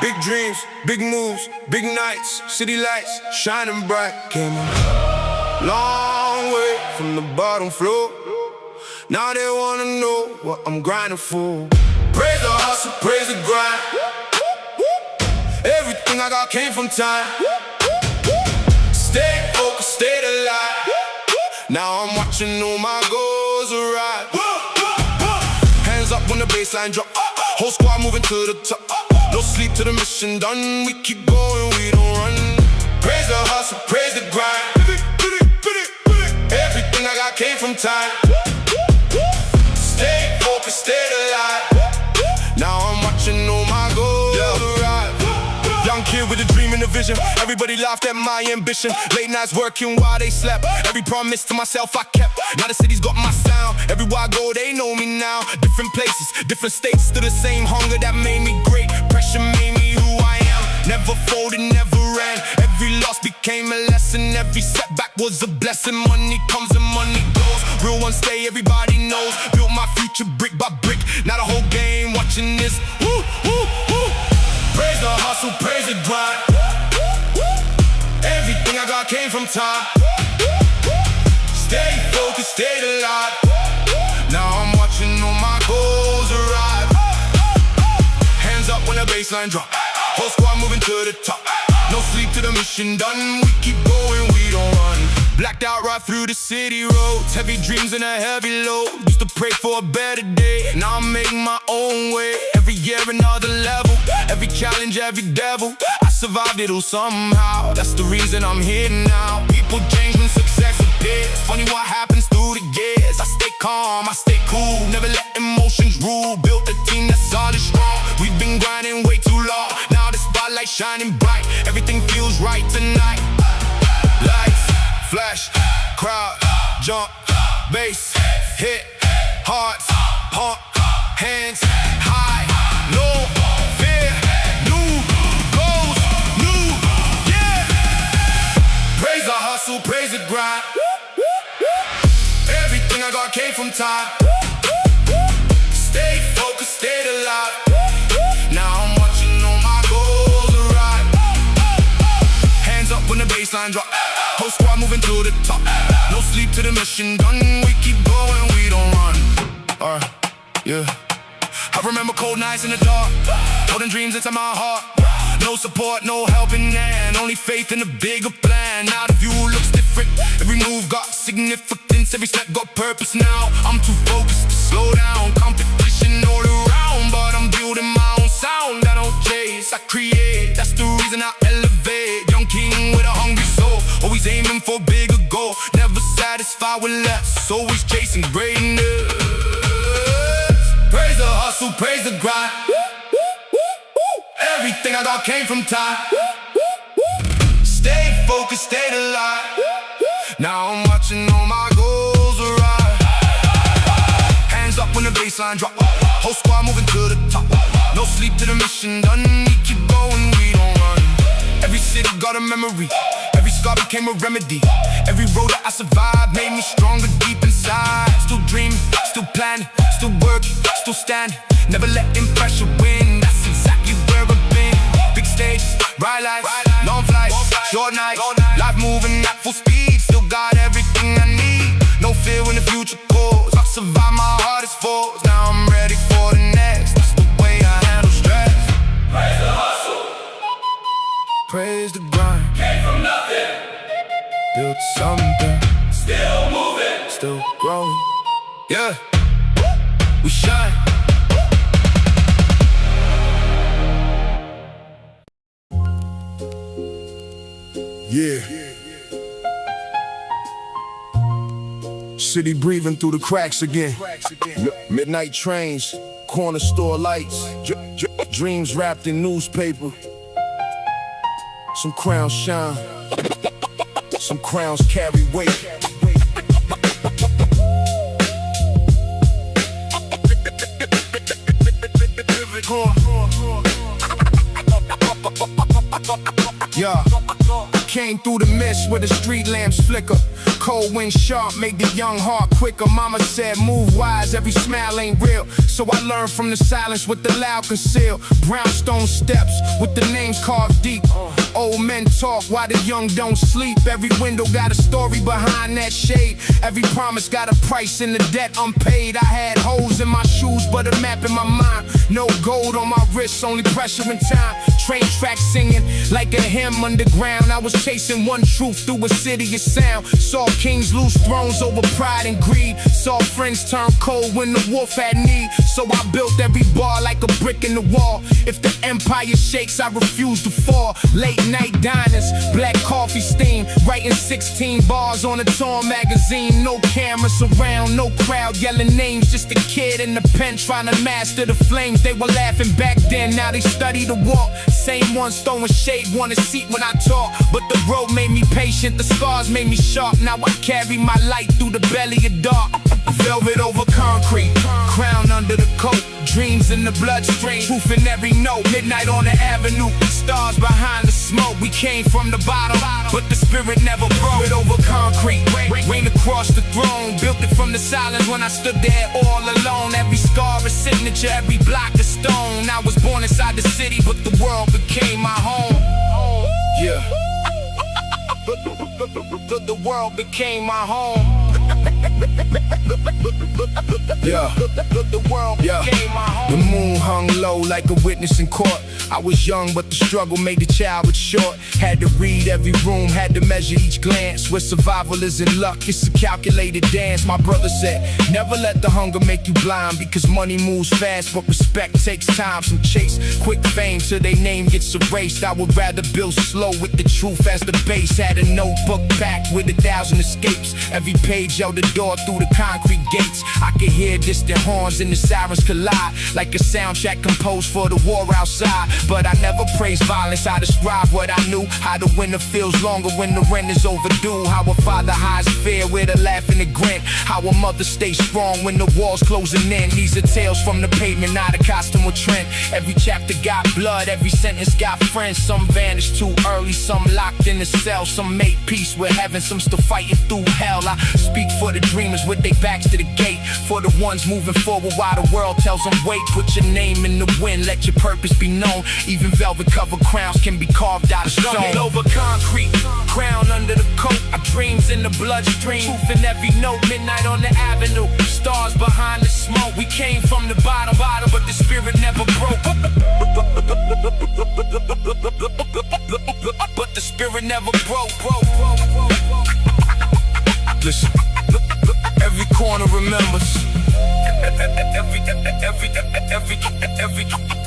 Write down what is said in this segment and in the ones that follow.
Big dreams, big moves, big nights, city lights shining bright. Came a long way from the bottom floor. Now they wanna know what I'm grinding for. Praise the hustle, praise the grind. Everything I got came from time. Stay focused, stay alive. Now I'm watching all my goals arrive. Hands up when the bassline drop. Whole squad moving to the top. No sleep till the mission done. We keep going, we don't run. Praise the hustle, praise the grind. Everything I got came from time. Stay focused, stay alive. Now I'm watching all my goals arrive. Young kid with a dream and a vision. Everybody laughed at my ambition. Late nights working while they slept. Every promise to myself I kept. Now the city's got my sound. Everywhere I go they know me now. Different places, different states. Still the same hunger that made me great. Pressure made me who I am. Never folded, never ran. Every loss became a lesson. Every setback was a blessing. Money comes and money goes. Real ones stay, everybody knows. Built my future brick by brick. Now the whole game watching this. Woo, woo, woo. Praise the hustle, praise the grind. Everything I got came from time. Stay focused, stay alive. Now I'm watching all my goals arrive. Hands up when the bassline drop. Whole squad moving to the top. No sleep till the mission done. We keep going, we don't run. Blacked out right through the city roads. Heavy dreams and a heavy load. Used to pray for a better day. Now I'm making my own way. Every year another level. Every challenge, every devil. I survived it all somehow. That's the reason I'm here now. People change when success appears. Funny what happens through the years. I stay calm, I stay cool. Never let emotions rule. Built a team that's solid, strong. We've been grinding way too long. Now the spotlight shining bright. Everything feels right tonight. Lights, flash, crowd, jump, bass, hit, hearts, pump, hands high, no fear, new goals, new, yeah. Praise the hustle, praise the grind. Everything I got came from time. Stay focused, stay alive. Now I'm watching all my goals arrive. Hands up when the bassline drop. Whole squad moving to the top. No sleep till the mission done. We keep going, we don't run. Yeah. I remember cold nights in the dark, holding dreams inside my heart. No support, no helping hand, only faith in a bigger plan. Now the view looks different. Every move got significance. Every step got purpose now. I'm too focused to slow down. Competition all around, but I'm building my own sound. I don't chase, I create. That's the reason I elevate. Young king with a hungry soul, always aiming for bigger goal. Never satisfied with less, always chasing greatness. Praise the hustle, praise the grind. Everything I got came from time. Stay focused, stay alive. Now I'm watching all my goals arrive. Hands up when the bassline drop. Whole squad moving to the top. No sleep till the mission done. We keep going, we don't run. Every city got a memory. Every scar became a remedy. Every road that I survived made me stronger deep inside. Still dreaming, still planning, still working, still standing. Never letting pressure win. That's exactly where I've been. Big stages, bright lights, long flights, short nights. Life moving at full speed. Still got everything I need. No fear when the future calls. I survive my hardest falls. Now I'm ready for the next. That's the way I handle stress. Praise the hustle, Praise the grind. came from nothing, Built something, still moving. still growing. Yeah, we shine. Yeah. City breathing through the cracks again. Midnight trains, corner store lights, dreams wrapped in newspaper. Some crowns shine, some crowns carry weight. Yeah. Came through the mist where the street lamps flicker. cold wind sharp, make the young heart quicker. Mama said, move wise, every smile ain't real. So I learned from the silence what the loud conceal. Brownstone steps with the names carved deep. Old men talk while the young don't sleep. Every window got a story behind that shade. Every promise got a price in the debt unpaid. I had holes in my shoes, but a map in my mind. No gold on my wrists, only pressure and time. Train tracks singing like a hymn underground. I was chasing one truth through a city of sound. Saw kings lose thrones over pride and greed. Saw friends turn cold when the wolf had need. So I built every bar like a brick in the wall. If the empire shakes, I refuse to fall. Late night diners, black coffee steam. Writing 16 bars on a torn magazine. No cameras around, no crowd yelling names. Just a kid in the pen trying to master the flames. They were laughing back then, now they study the walk. Same ones throwing shade, want a seat when I talk. But the road made me patient, the scars made me sharp. Now I carry my light through the belly of dark. Velvet over concrete, crown under the coat. Dreams in the bloodstream, truth in every note. Midnight on the avenue, stars behind the smoke. We came from the bottom, but the spirit never broke. It over concrete, rain across the throne. Built it from the silence when I stood there all alone. Every scar a signature, every block a stone. I was born inside the city, but the world became my home. Yeah. The world became my home. Yeah. The world became my home. The moon hung low like a witness in court. I was young, but the struggle made the child short. Had to read every room, had to measure each glance. Where survival isn't luck, it's a calculated dance. My brother said, never let the hunger make you blind. Because money moves fast, but respect takes time. Some chase quick fame till their name gets erased. I would rather build slow with the truth as the base. Had a notebook packed with 1,000 escapes. Every page held the door through the concrete gates. I could hear distant horns and the sirens collide. Like a soundtrack composed for the war outside. But I never praised violence, I described what I knew. How the winter feels longer when the rent is overdue. How a father hides fear with a laugh and a grin. How a mother stays strong when the wall's closing in. These are tales from the pavement, not a costume or trend. Every chapter got blood, every sentence got friends. Some vanished too early, some locked in a cell. Some made peace with heaven, some still fighting through hell. I speak for the dreamers with their backs to the gate. For the ones moving forward while the world tells them wait. Put your name in the wind, let your purpose be known. Even velvet covered crowns can be carved out of stone. Over concrete, crown under the coat. Our dreams in the bloodstream, truth in every note. Midnight on the avenue, stars behind the smoke. We came from the bottom, but the spirit never broke. But the spirit never broke. Listen, every corner remembers.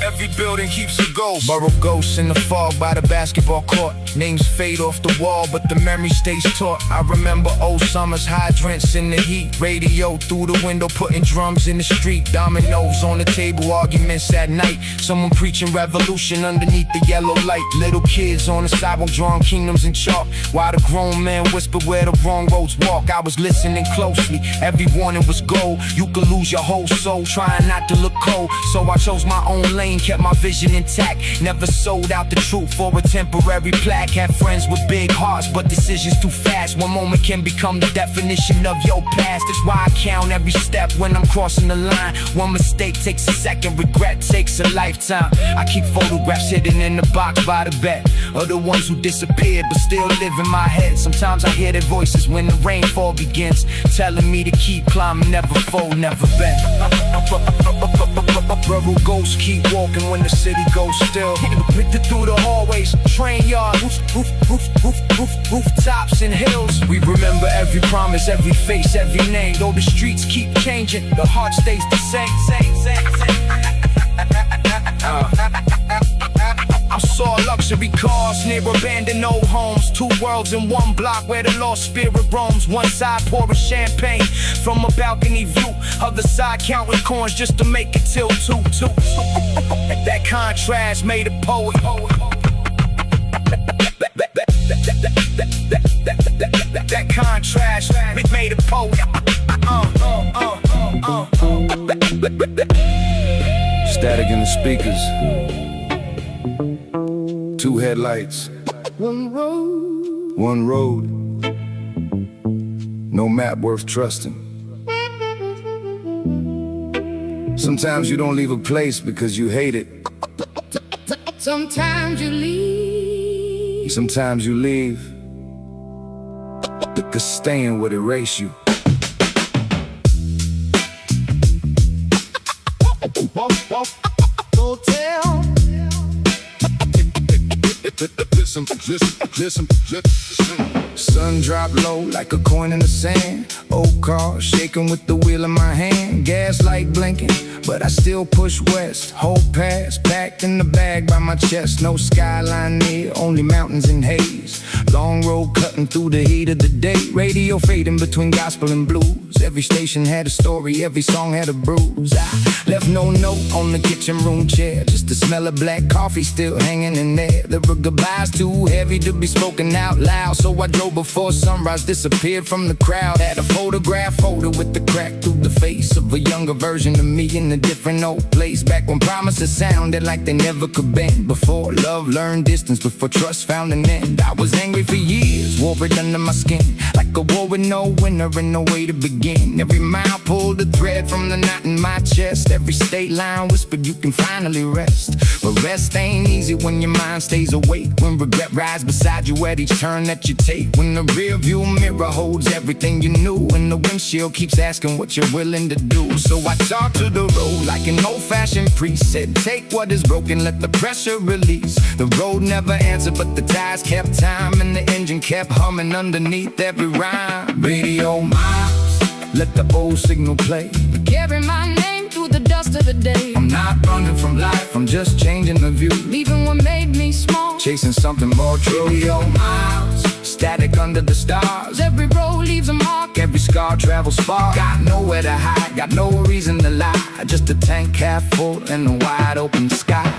Every building keeps a ghost. Burrow ghosts in the fog by the basketball court. Names fade off the wall, but the memory stays taut. I remember old summers, hydrants in the heat. Radio through the window, putting drums in the street. Dominoes on the table, arguments at night. Someone preaching revolution underneath the yellow light. Little kids on the sidewalk drawing kingdoms in chalk, while the grown man whispered where the wrong roads walk. I was listening closely, every warning was gold. You could lose your whole soul trying not to look cold. So I chose my own lane, kept my vision intact. Never sold out the truth for a temporary plaque. Had friends with big hearts, but decisions too fast. One moment can become the definition of your past. That's why I count every step when I'm crossing the line. One mistake takes a second, regret takes a lifetime. I keep photographs hidden in the box by the bed of the ones who disappeared but still live in my head. Sometimes I hear their voices when the rainfall begins, telling me to keep climbing, never fold, never bend. Rebel ghosts keep walking when the city goes still. Through the hallways, train yards, rooftops and hills. We remember every promise, every face, every name. Though the streets keep changing, the heart stays the same. I saw luxury cars near abandoned old homes. Two worlds in one block where the lost spirit roams. One side pouring champagne from a balcony view, other side counting coins just to make it till two. That contrast made a poet. That contrast made a poet. Static in the speakers. Two headlights. One road. no map worth trusting. Sometimes you don't leave a place because you hate it. Sometimes you leave. Sometimes you leave because staying would erase you. Hotel. Listen. Sun dropped low like a coin in the sand. Old car shaking with the wheel in my hand. Gas light blinking, but I still push west. Whole pass packed in the bag by my chest. No skyline near, only mountains and haze. Long road cutting through the heat of the day. Radio fading between gospel and blues. Every station had a story, every song had a bruise. I left no note on the kitchen room chair, just the smell of black coffee still hanging in there. There were goodbyes too heavy to be spoken out loud, so I drove before sunrise disappeared from the crowd. Had a photograph folder with the crack through the face of a younger version of me in a different old place. Back when promises sounded like they never could bend. Before love learned distance, before trust found an end. I was angry for years, wore it under my skin, like a war with no winner and no way to begin. Every mile pulled a thread from the knot in my chest. Every state line whispered you can finally rest. But rest ain't easy when your mind stays awake. When regret rides beside you at each turn that you take. When the rear view mirror holds everything you knew, and the windshield keeps asking what you're willing to do. So I talk to the road like an old-fashioned priest. Said take what is broken, let the pressure release. The road never answered, but the tires kept time, and the engine kept humming underneath every rhyme. Radio miles, let the old signal play. Carry my name through the dust of the day. I'm not running from life, I'm just changing the view. Leaving what made me small, chasing something more true. Radio miles, static under the stars. every road leaves a mark. Every scar travels far. Got nowhere to hide, got no reason to lie. Just a tank half full and a wide open sky.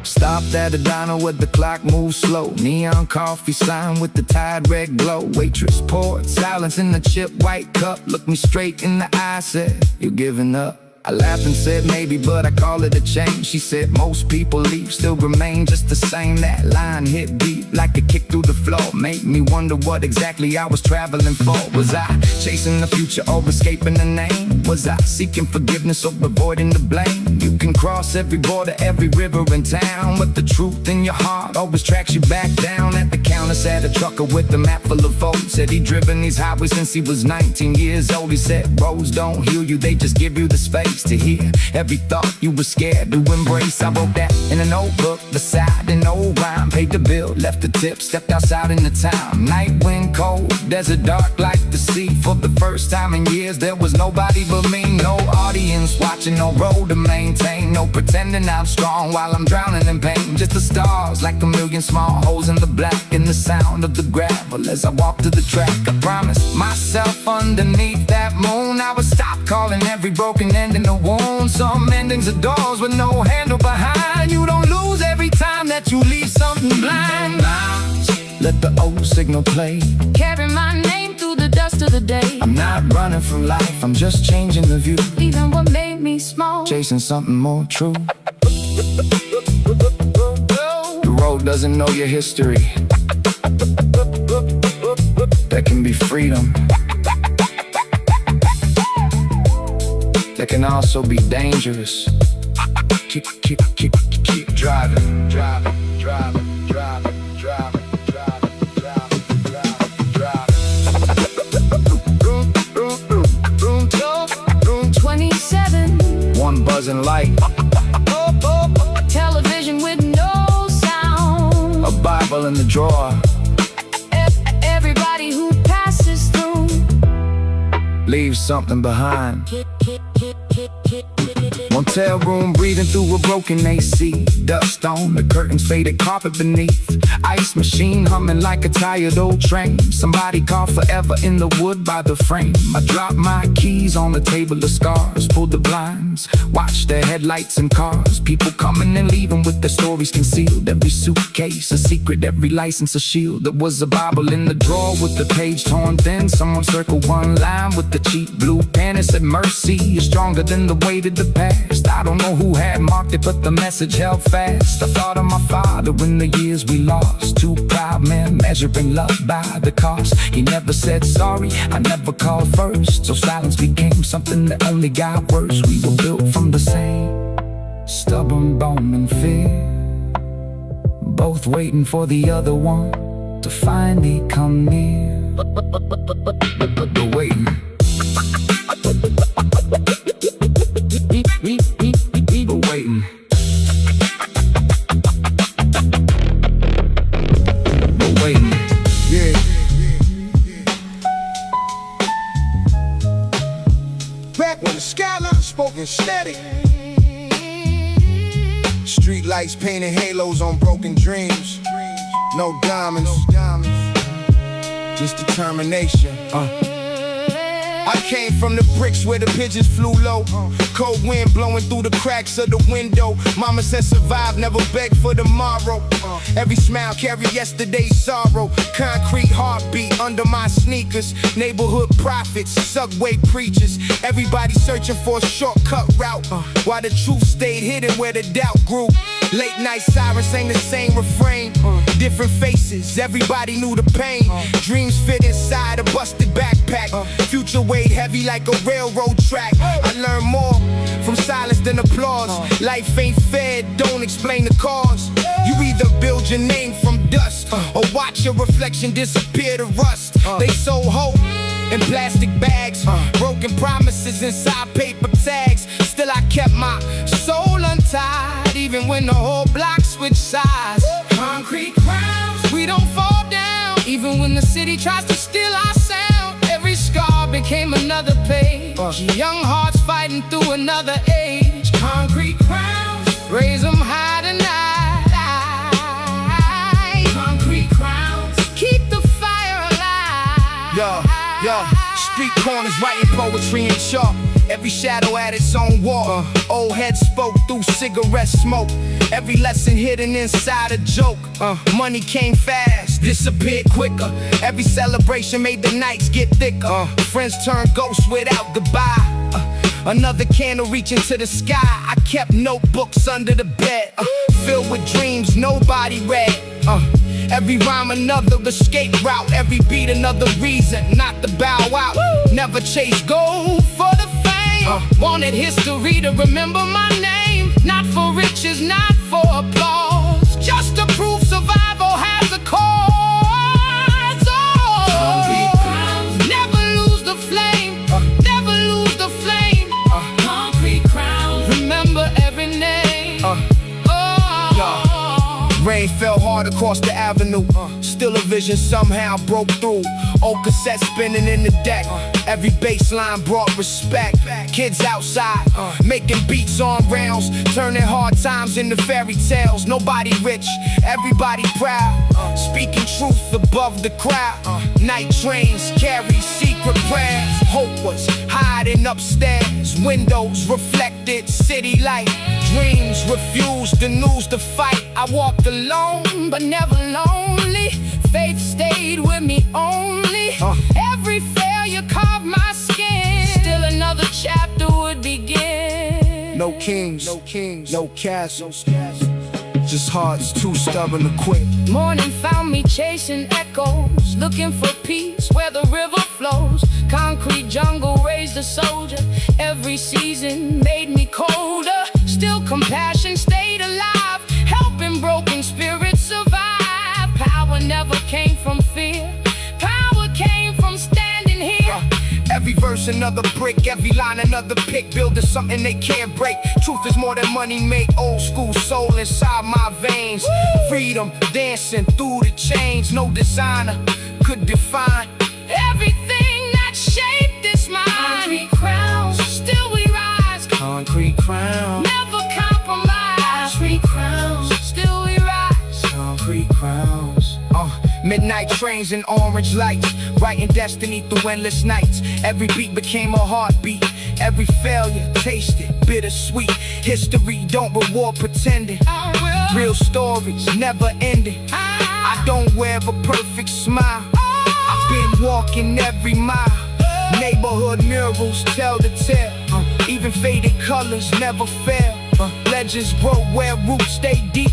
Stopped at a diner where the clock moves slow. Neon coffee sign with the tide red glow. Waitress poured silence in the chip white cup. Looked me straight in the eye, said, "You're giving up." I laughed and said maybe, but I call it a change. She said most people leave, still remain just the same. That line hit deep like a kick through the floor. Made me wonder what exactly I was traveling for. Was I chasing the future or escaping the name? Was I seeking forgiveness or avoiding the blame? You can cross every border, every river in town, but the truth in your heart always tracks you back down. At the counter sat a trucker with a map full of photos. Said he'd driven these highways since he was 19 years old. He said roads don't heal you, they just give you the space to hear every thought you were scared to embrace. I wrote that in a notebook beside an old rhyme. Paid the bill, left the tip, stepped outside in the town. Night wind cold, desert dark like the sea. For the first time in years there was nobody but me. No audience watching, no road to maintain. No pretending I'm strong while I'm drowning in pain. Just the stars like a million small holes in the black. And the sound of the gravel as I walk to the track. I promised myself underneath that moon I would stop calling every broken ending a wound. Some endings are doors with no handle behind. You don't lose every time that you leave something blind. Let the old signal play. Carry my name through the dust of the day. I'm not running from life, I'm just changing the view. Leaving what made me small, chasing something more true. The road doesn't know your history. There can be freedom. That can also be dangerous. Keep driving, driving, driving, driving, driving, driving, driving, driving. Room 27. One buzzing light. Television with no sound. A Bible in the drawer. Everybody who passes through leaves something behind. Motel room breathing through a broken AC. Dust on the curtains, faded carpet beneath. Ice machine humming like a tired old train. Somebody called forever in the wood by the frame. I dropped my keys on the table of scars. Pulled the blinds, watched the headlights and cars. People coming and leaving with their stories concealed. Every suitcase a secret, every license a shield. There was a Bible in the drawer with the page torn thin. Someone circled one line with the cheap blue pen. It said mercy is stronger than the weight of the past. I don't know who had marked it, but the message held fast. I thought of my father in the years we lost. Two proud men measuring love by the cost. He never said sorry, I never called first. So silence became something that only got worse. We were built from the same stubborn bone and fear, both waiting for the other one to finally come near. But waiting. But waiting. But waiting. Yeah. Back when the skyline spoken steady, street lights painting halos on broken dreams. No diamonds, just determination. I came from the bricks where the pigeons flew low. Cold wind blowing through the cracks of the window. Mama said survive, never beg for tomorrow. Every smile carry yesterday's sorrow. Concrete heartbeat under my sneakers. Neighborhood prophets, subway preachers. Everybody searching for a shortcut route, while the truth stayed hidden where the doubt grew. Late night sirens sang the same refrain. Different faces, everybody knew the pain. Dreams fit inside a busted backpack. Future weighed heavy like a railroad track. I learned more from silence than applause. Life ain't fair, don't explain the cause. You either build your name from dust, or watch your reflection disappear to rust. They sold hope in plastic bags, broken promises inside paper tags. Still I kept my soul untied, even when the whole block switched sides. Concrete crowns, we don't fall down, even when the city tries to steal our sound. Every scar became another page. Young hearts fighting through another age. Concrete crowns, raise them high tonight. Concrete crowns, keep the fire alive. Yo, street corners writing poetry in chalk. Every shadow had its own wall. Old heads spoke through cigarette smoke. Every lesson hidden inside a joke. Money came fast, disappeared quicker. Every celebration made the nights get thicker. Friends turned ghosts without goodbye. Another candle reaching to the sky. I kept notebooks under the bed, filled with dreams nobody read. Every rhyme another escape route. Every beat another reason not to bow out. Never chase gold for the fame. Wanted history to remember my name. Not for riches, not for applause, just to prove survival has a cause. Never lose the flame, never lose the flame. Concrete crowns, remember every name. Rain fell hard across the avenue. Still a vision somehow broke through. Old cassette spinning in the deck. Every bass line brought respect. Kids outside, making beats on rails, turning hard times into fairy tales. Nobody rich, everybody proud, speaking truth above the crowd. Night trains carry secret prayers. Hope was hiding upstairs. Windows reflected city light. Dreams refused the news to fight. I walked alone, but never lonely. Faith stayed with me only. Every failure carved my skin. Still another chapter would begin. No kings, no castles, just hearts too stubborn to quit. Morning found me chasing echoes, looking for peace where the river flows. Concrete jungle raised a soldier. Every season made me colder. Still compassion stayed alive, helping broken spirits survive. Power never came from fear, power came from standing here. Every verse another brick, every line another pick. Building something they can't break. Truth is more than money make. Old school soul inside my veins. Freedom dancing through the chains. No designer could define everything that shaped this mind. Concrete crowns, still we rise. Concrete crown. Never compromise. Concrete crowns. Still we rise. Concrete crowns. Midnight trains and orange lights, writing destiny through endless nights. Every beat became a heartbeat. Every failure tasted bittersweet. History don't reward pretending. Real stories never ending. I don't wear a perfect smile. I've been walking every mile. Neighborhood murals tell the tale. Even faded colors never fail. Legends grow where roots stay deep.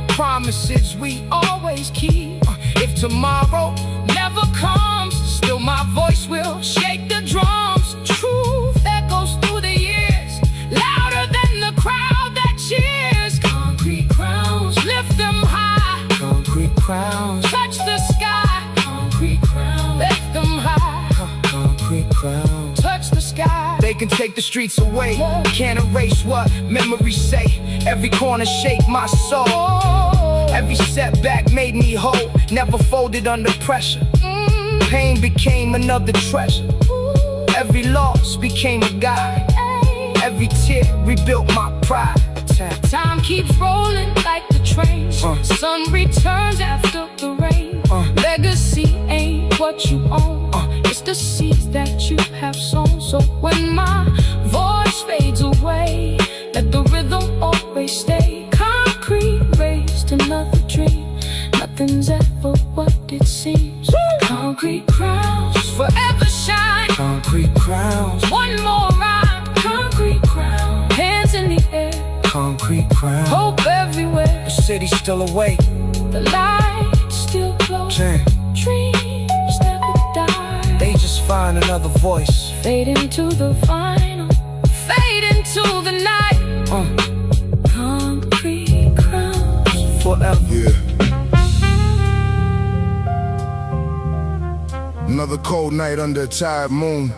Promises we always keep. If tomorrow never comes, still my voice will shake the drums. Truth echoes through the years, louder than the crowd that cheers. Concrete crowns. Lift them high. Concrete crowns. Touch the sky. Concrete crowns. Lift them high. Concrete crowns. Touch the sky. They can take the streets away, can't erase what memories say. Every corner shaped my soul. Every setback made me whole, never folded under pressure. Pain became another treasure. Every loss became a guide. Every tear rebuilt my pride. Time keeps rolling like the train. Sun returns after the rain. Legacy ain't what you own. It's the seeds that you have sown. So when my voice fades away, let the rhythm always stay. Concrete raised another dream. Nothing's ever what it seems. Concrete crowns forever shine. Concrete crowns. One more rhyme. Concrete crown. Hands in the air. Concrete crowns. Hope everywhere. The city's still awake. The light still glows. Dreams never die. They just find another voice. Fade into the final. Fade into the night. Concrete crowns. Forever. Yeah. Another cold night under a tired moon.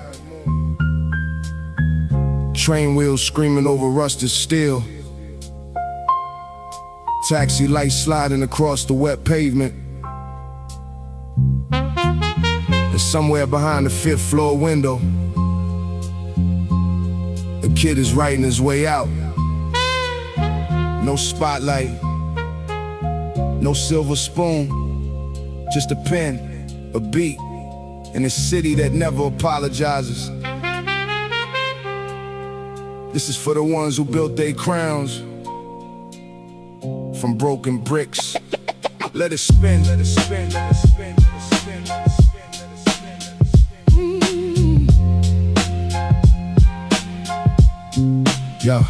Train wheels screaming over rusted steel. Taxi lights sliding across the wet pavement. And somewhere behind the 5th floor window, a kid is writing his way out. No spotlight, no silver spoon, just a pen, a beat, in a city that never apologizes. This is for the ones who built their crowns from broken bricks. Let it spin, let it spin, let it spin, let it spin, let it spin, let it spin, let it spin. Yeah.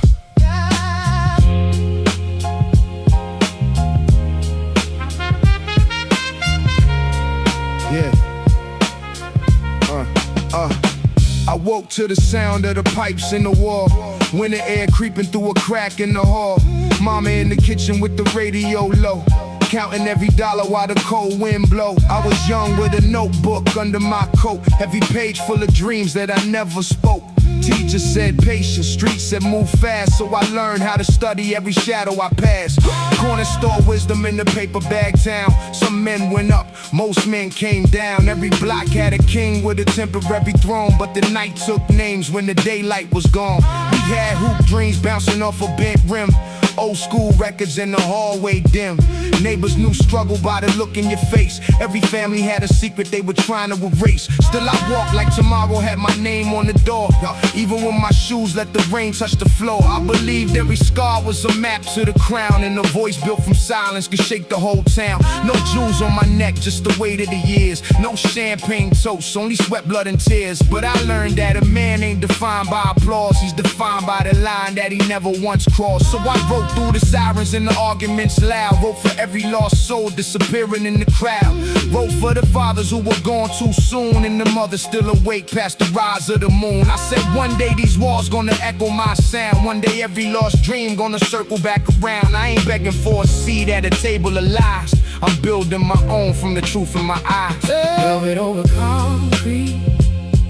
I woke to the sound of the pipes in the wall. Winter air creeping through a crack in the hall. Mama in the kitchen with the radio low, counting every dollar while the cold wind blow. I was young with a notebook under my coat, every page full of dreams that I never spoke. Teacher said patience, streets said move fast, so I learned how to study every shadow I passed. Corner store wisdom in the paper bag town. Some men went up, most men came down. Every block had a king with a temporary throne, but the night took names when the daylight was gone. We had hoop dreams bouncing off a bent rim, old school records in the hallway dim. Neighbors knew struggle by the look in your face. Every family had a secret they were trying to erase. Still I walk like tomorrow had my name on the door. Even when my shoes let the rain touch the floor, I believed every scar was a map to the crown, and a voice built from silence could shake the whole town. No jewels on my neck, just the weight of the years. No champagne toast, only sweat, blood, and tears. But I learned that a man ain't defined by applause, he's defined by the line that he never once crossed. So I wrote through the sirens and the arguments loud. Wrote for every lost soul disappearing in the crowd. Wrote for the fathers who were gone too soon, and the mothers still awake past the rise of the moon. I said one day these walls gonna echo my sound. One day every lost dream gonna circle back around. I ain't begging for a seat at a table of lies, I'm building my own from the truth in my eyes. Velvet over concrete,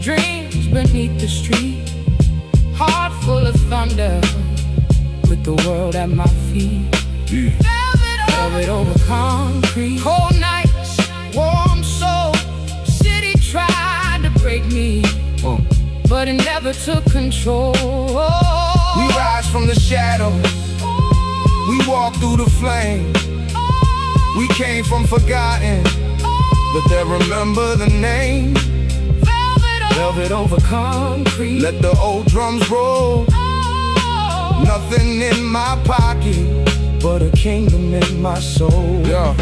dreams beneath the street. Heart full of thunder, with the world at my feet. Velvet over concrete, cold nights, warm soul. City tried to break me, but it never took control. We rise from the shadow, we walk through the flame. We came from forgotten, but they'll remember the name. Velvet over concrete, let the old drums roll. Nothing in my pocket, but a kingdom in my soul. Yeah,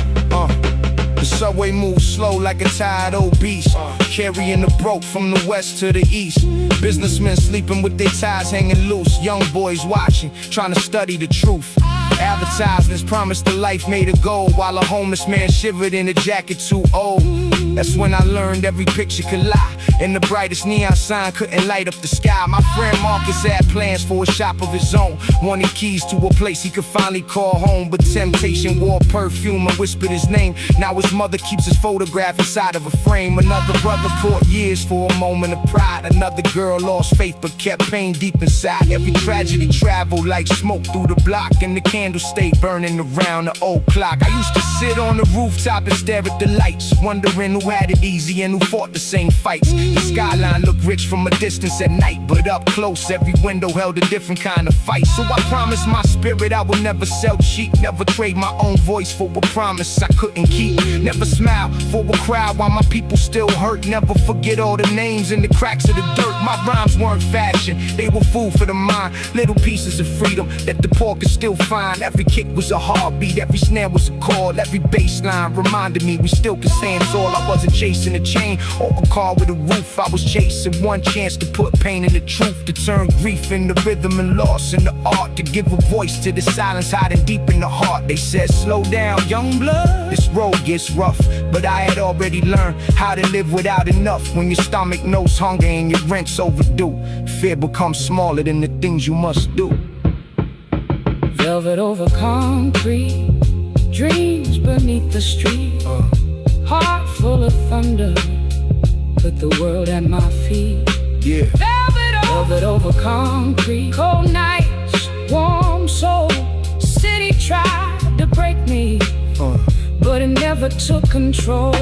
the subway moves slow like a tired old beast, carrying the broke from the west to the east. Businessmen sleeping with their ties hanging loose. Young boys watching, trying to study the truth. Advertisements promised a life made of gold, while a homeless man shivered in a jacket too old. That's when I learned every picture could lie, and the brightest neon sign couldn't light up the sky. My friend Marcus had plans for a shop of his own, wanted keys to a place he could finally call home. But temptation wore perfume and whispered his name. Now his mother keeps his photograph inside of a frame. Another brother poured years for a moment of pride. Another girl lost faith but kept pain deep inside. Every tragedy traveled like smoke through the block, and the candles stayed burning around the old clock. I used to sit on the rooftop and stare at the lights, wondering who had it easy and who fought the same fights. The skyline looked rich from a distance at night, but up close every window held a different kind of fight. So I promised my spirit I would never sell cheap, never trade my own voice for a promise I couldn't keep, never smile for a crowd while my people still hurt, never forget all the names in the cracks of the dirt. My rhymes weren't fashion, they were food for the mind, little pieces of freedom that the poor could still find. Every kick was a heartbeat, every snare was a chord, every bass line reminded me we still could stand tall. I wasn't chasing a chain or a car with a roof, I was chasing one chance to put pain in the truth, to turn grief into rhythm and loss into art, to give a voice to the silence hiding deep in the heart. They said slow down young blood, this road gets rough, but I had already learned how to live without enough. When your stomach knows hunger and your rent's overdue, fear becomes smaller than the things you must do. Velvet over concrete, dreams beneath the street, heart full of thunder, put the world at my feet. Yeah. Velvet over concrete, cold nights, warm soul. City tried to break me, but it never took control.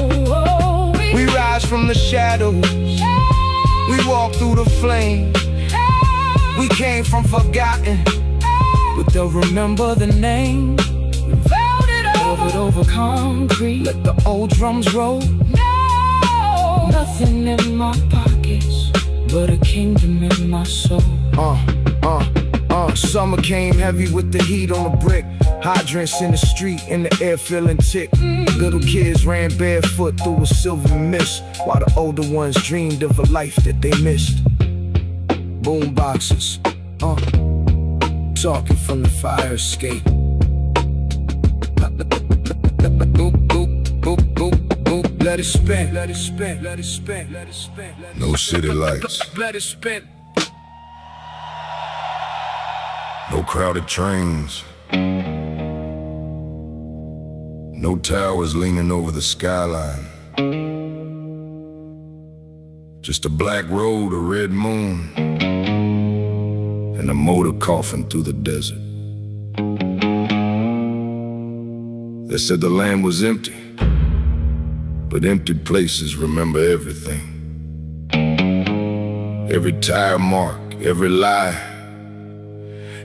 We rise from the shadows, we walk through the flame. We came from forgotten, but they'll remember the name. Velvet over concrete, let the old drums roll. Nothing in my pockets, but a kingdom in my soul. Summer came heavy with the heat on the brick, hydrants in the street and the air feeling tick. Little kids ran barefoot through a silver mist, while the older ones dreamed of a life that they missed. Boom boxes, talking from the fire escape. Let it spin, let it spin, let it spin, let it spin. No city lights, Let it spin. no crowded trains, no towers leaning over the skyline. Just a black road, a red moon, and a motor coughing through the desert. They said the land was empty, but empty places remember everything. Every tire mark, every lie,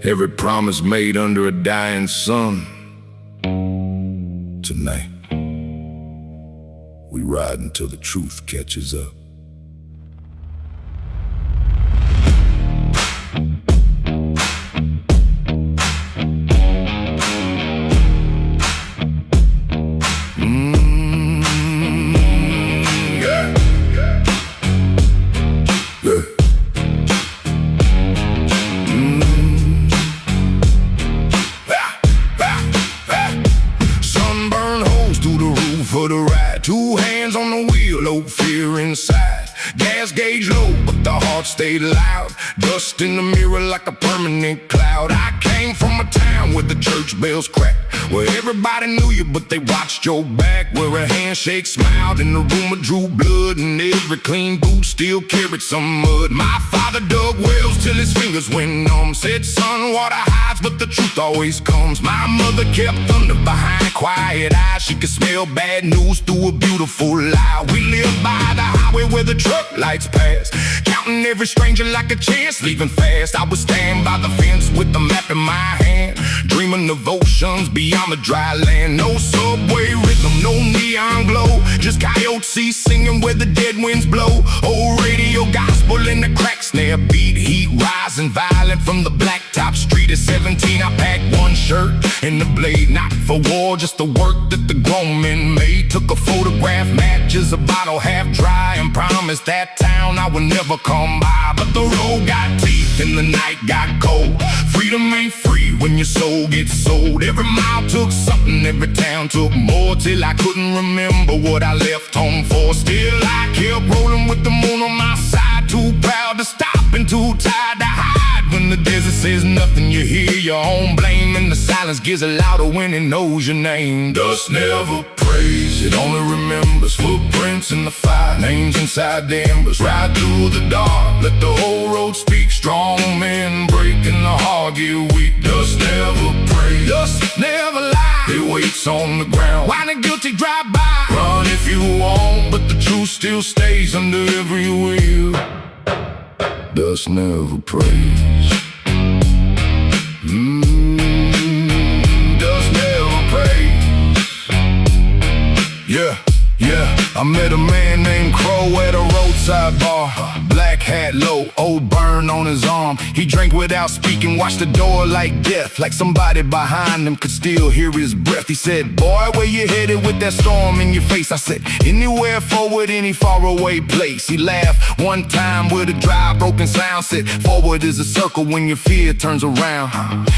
every promise made under a dying sun. Tonight, we ride until the truth catches up. For the ride, 2 hands on the wheel, no fear inside. Gas gauge low, but the heart stayed loud. Dust in the mirror like a permanent cloud. I came from a town where the church bells cracked, where everybody knew you but they watched your back, where a handshake smiled and the rumor drew blood, and every clean boot still carried some mud. My father dug wells till his fingers fingers went numb. Said, son, water hides, but the truth always comes. My mother kept thunder behind quiet eyes. She could smell bad news through a beautiful lie. We live by the highway where the truck lights pass, counting every stranger like a chance, leaving fast. I would stand by the fence with the map in my hand, dreaming of oceans beyond the dry land. No subway rhythm, no neon glow, just coyotes singing where the dead winds blow. Old radio gospel in the crack snare beat, heat rising violent from the blacktop street. At 17 I packed one shirt and the blade, not for war, just the work that the grown men made. Took a photograph, matches a bottle half dry, and promised that town I would never come by. But the road got teeth and the night got cold. Freedom ain't free when your soul gets sold. Every mile took something, every town took more, till I couldn't remember what I left home for. Still I kept rolling with the moon on my side, too proud to stop and too tired to hide. When the desert says nothing, you hear your own blame, and the silence gives it louder when it knows your name. Dust never prays, it only remembers footprints in the fire, names inside the embers. Ride through the dark, let the whole road speak. Strong men breaking the heart, get weak. Dust never prays, dust never lies, it waits on the ground while the guilty drive by. Run if you want, but the truth still stays under every wheel. Dust never prays. Dust never prays. Yeah, I met a man named Crow at a roadside bar. Black hat low, old burn on his arm. He drank without speaking, watched the door like death, like somebody behind him could still hear his breath. He said, boy, where you headed with that storm in your face? I said, anywhere forward, any faraway place. He laughed one time with a dry, broken sound. Said, forward is a circle when your fear turns around.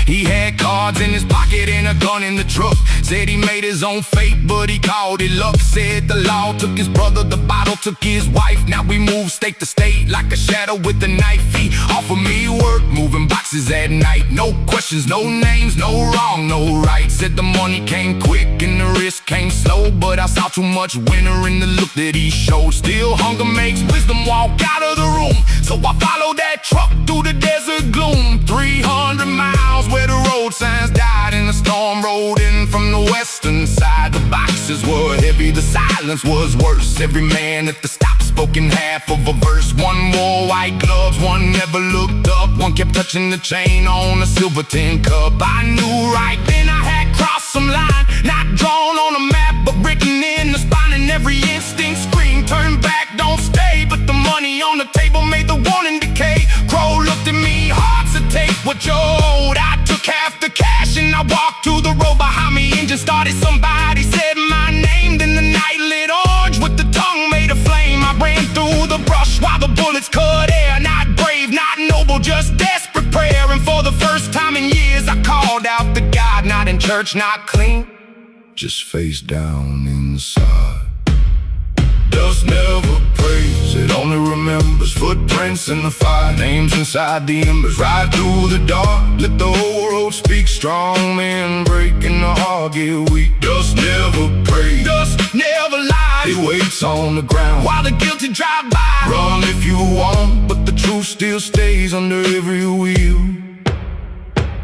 He had cards in his pocket and a gun in the truck. Said he made his own fate, but he called it luck. Said the law took his brother, the bottle took his wife. Now we move state to state like a shadow with a knife. He offered me work, moving boxes at night. No questions, no names, no wrong, no right. Said the money came quick and the risk came slow, but I saw too much winter in the look that he showed. Still hunger makes wisdom walk out of the room, so I followed that truck through the desert gloom. 300 miles where the road signs died, and the storm rolled in from the western side. The boxes were heavy, the silence was worse. Every man at the stop spoke in half of a verse. One wore white gloves, one never looked up, one kept touching the chain on a silver tin cup. I knew right then I had crossed some line, not drawn on a map, but written in the spine. And every instinct screamed, turn back, don't stay. But the money on the table made the warning decay. Crow looked at me, hard to take what you're owed. I took half the cash and I walked to the road behind me. Engine started, somebody said my name. Then the night lit orange with the tongue made a flame. I ran through the brush while the bullets cut air. Not brave, not noble, just desperate prayer. And for the first time in years I called out to God. Not in church, not clean, just face down inside. Dust never prays, it only remembers footprints in the fire, names inside the embers. Ride through the dark, let the whole road speak. Strong men breaking the heart, get weak. Dust never prays, dust never lies, it waits on the ground while the guilty drive by. Run if you want, but the truth still stays under every wheel.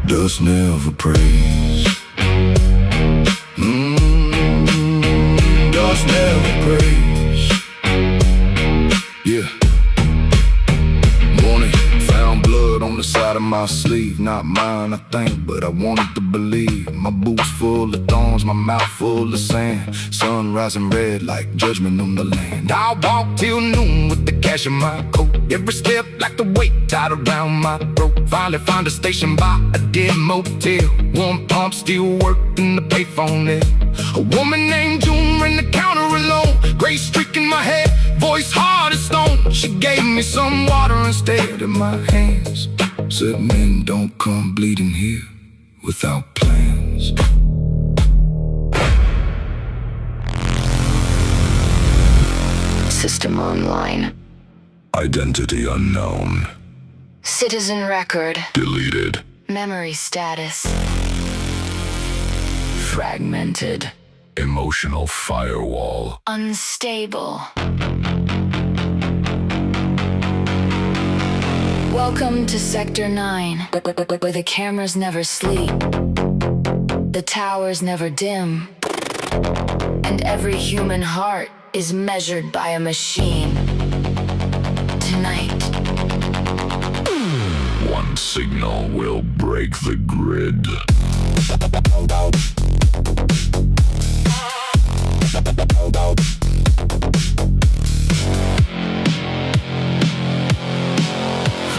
Dust never prays. Dust never prays. Yeah. Morning, found blood on the side of my sleeve. Not mine, I think, but I wanted to believe. My boots full of thorns, my mouth full of sand. Sun rising red like judgment on the land. I walked till noon with the cash in my coat. Every step like the weight tied around my throat. Finally found a station by a dead motel. One pump still worked in the payphone there. A woman named June ran the counter alone. Gray streak in my head, voice hard as stone. She gave me some water and stared at my hands. Said men don't come bleeding here without plans. System online. Identity unknown. Citizen record. Deleted. Memory status. Fragmented. Emotional firewall. Unstable. Welcome to Sector 9, where the cameras never sleep, the towers never dim, and every human heart is measured by a machine. Tonight, one signal will break the grid.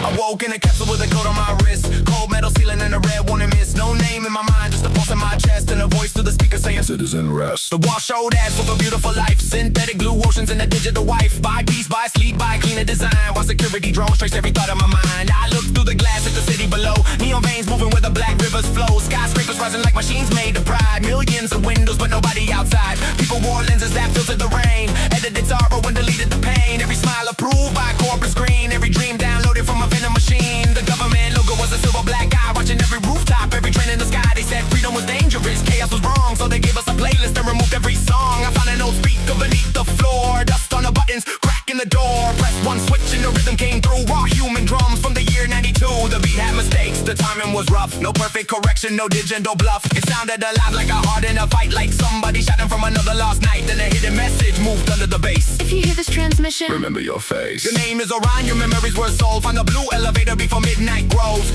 I woke in a capsule with a coat on my wrist. Cold metal ceiling and a red warning mist. No name in my mind, just a pulse in my chest. And a voice through the speaker saying, Citizen rest. the wall showed ads for a beautiful life. Synthetic blue oceans and a digital wife. Buy peace, buy sleep, buy cleaner design. While security drones trace every thought of my mind. I look through the glass at the city below. Neon veins moving where the black rivers flow. Skyscrapers rising like machines made of pride. Millions of windows but nobody outside. People wore lenses that filtered the rain. Edited sorrow and deleted the pain. Every smile approved by a corporate screen. Every dream downloaded from a venom machine. The government logo was a silver black eye. Watching every rooftop, every train in the sky. They said freedom was dangerous, chaos was wrong. So they gave us a playlist and removed every song. I found an old speaker beneath the floor. Dust on the buttons, crack in the door. Press one switch and the rhythm came through. Raw human drums from the year 92. The beat had mistakes, the timing was rough. No perfect correction, no digital bluff. It sounded alive like a heart in a fight. Like somebody shouting from another lost night. Then a hidden message moved under the bass. if you hear this transmission, Remember your face. Your name is Orion, your memories were sold. Find the blue elevator before midnight grows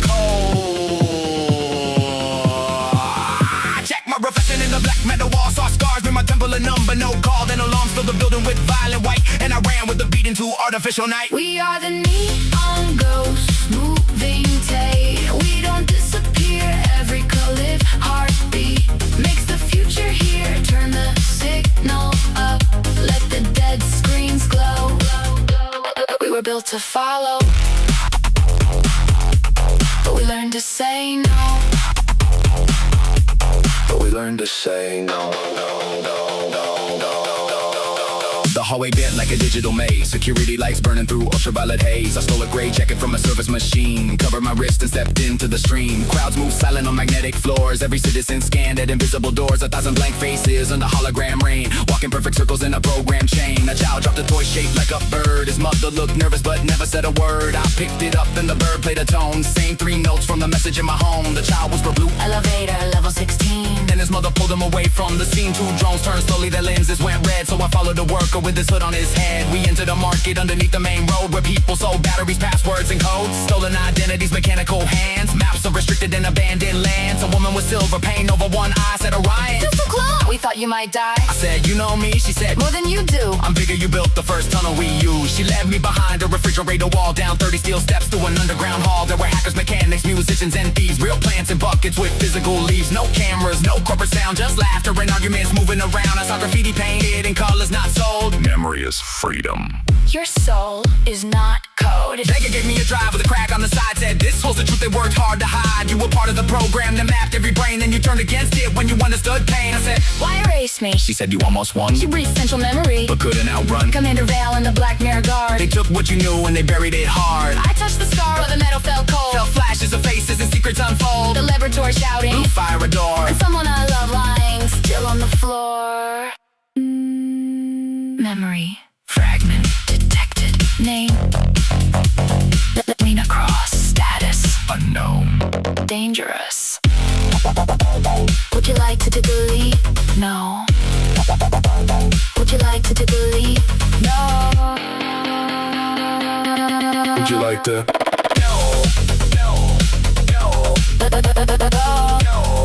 cold. Check my reflection in the black metal wall. Saw scars in my temple, a number, no call. Then alarms filled the building with violent white. And I ran with the beat into artificial night. We are the neon ghosts, moving tape. We don't disappear. Every cliff heartbeat makes the future here. Turn the signal up. Let the dead screens glow. We were built to follow, but we learned to say no. But we learned to say no, no, no, no, no, no, no. The hallway bent like a digital maze. Security lights burning through ultraviolet haze. I stole a gray jacket from a service machine. Covered my wrist and stepped into the stream. Crowds moved silent on magnetic floors. Every citizen scanned at invisible doors. 1,000 blank faces under hologram rain. Walking perfect circles in a program chain. A child dropped a toy shaped like a bird. His mother looked nervous but never said a word. I picked it up and the bird played a tone. Same 3 notes from the message in my home. The child whispered blue elevator level 16. and his mother pulled him away from the scene. 2 drones turned slowly, their lenses went red. So I followed the worker with his hood on his head. We entered a market underneath the main road where people sold batteries, passwords, and codes. Stolen identities, mechanical hands. Maps of restricted and abandoned lands. A woman with silver paint over one eye said, Orion, Just so close, we thought you might die. I said, you know me? She said, More than you do. I'm bigger, you built the first tunnel we used. She led me behind a refrigerator wall, down 30 steel steps through an underground hall. There were hackers, mechanics, musicians, and thieves. Real plants and buckets with physical leaves. No cameras, no corporate sound, just laughter and arguments moving around. I saw graffiti painted in colors not sold. Memory is freedom. Your soul is not code. Vega gave me a drive with a crack on the side. Said this holds the truth they worked hard to hide. You were part of the program that mapped every brain. Then you turned against it when you understood pain. I said, Why erase me? she said, you almost won, You breathe central memory. but couldn't outrun. Commander Vale and the Black Mirror Guard. They took what you knew and they buried it hard. I touched the scar where the metal felt cold. Felt flashes of faces and secrets unfold. The laboratory shouting. Blue fire a door. And someone I love lying still on the floor. Memory fragment detected. Name Lena Cross. Status Unknown. dangerous. Would you like to delete? No. Would you like to delete? No. Would you like to? No, no, no, no,